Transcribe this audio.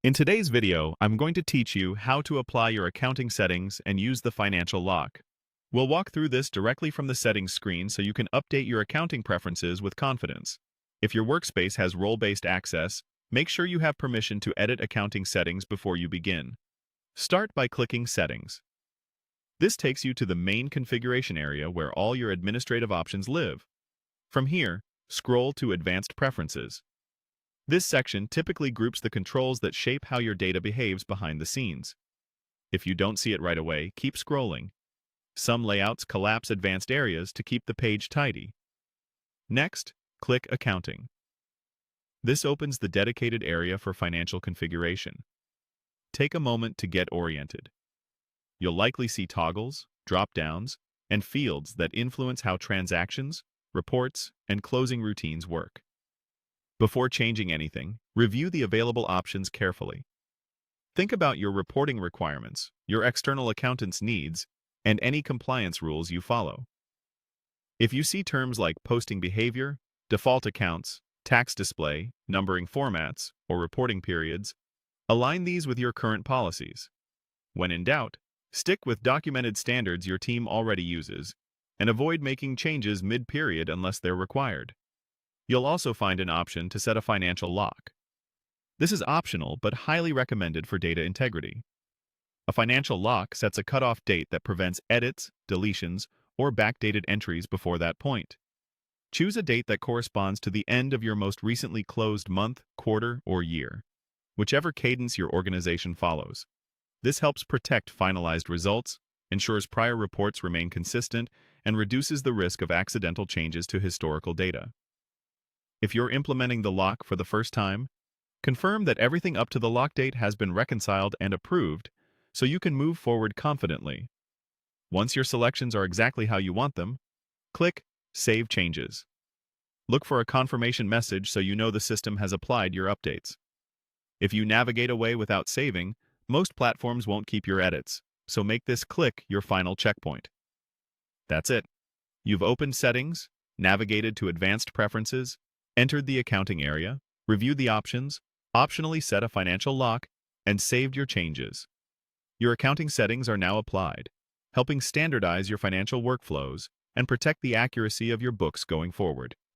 In today's video, I'm going to teach you how to apply your accounting settings and use the financial lock. We'll walk through this directly from the settings screen so you can update your accounting preferences with confidence. If your workspace has role-based access, make sure you have permission to edit accounting settings before you begin. Start by clicking Settings. This takes you to the main configuration area where all your administrative options live. From here, scroll to Advanced Preferences. This section typically groups the controls that shape how your data behaves behind the scenes. If you don't see it right away, keep scrolling. Some layouts collapse advanced areas to keep the page tidy. Next, click Accounting. This opens the dedicated area for financial configuration. Take a moment to get oriented. You'll likely see toggles, drop-downs, and fields that influence how transactions, reports, and closing routines work. Before changing anything, review the available options carefully. Think about your reporting requirements, your external accountant's needs, and any compliance rules you follow. If you see terms like posting behavior, default accounts, tax display, numbering formats, or reporting periods, align these with your current policies. When in doubt, stick with documented standards your team already uses, and avoid making changes mid-period unless they're required. You'll also find an option to set a financial lock. This is optional but highly recommended for data integrity. A financial lock sets a cutoff date that prevents edits, deletions, or backdated entries before that point. Choose a date that corresponds to the end of your most recently closed month, quarter, or year, whichever cadence your organization follows. This helps protect finalized results, ensures prior reports remain consistent, and reduces the risk of accidental changes to historical data. If you're implementing the lock for the first time, confirm that everything up to the lock date has been reconciled and approved so you can move forward confidently. Once your selections are exactly how you want them, click Save Changes. Look for a confirmation message so you know the system has applied your updates. If you navigate away without saving, most platforms won't keep your edits, so make this click your final checkpoint. That's it. You've opened Settings, navigated to Advanced Preferences, entered the accounting area, reviewed the options, optionally set a financial lock, and saved your changes. Your accounting settings are now applied, helping standardize your financial workflows and protect the accuracy of your books going forward.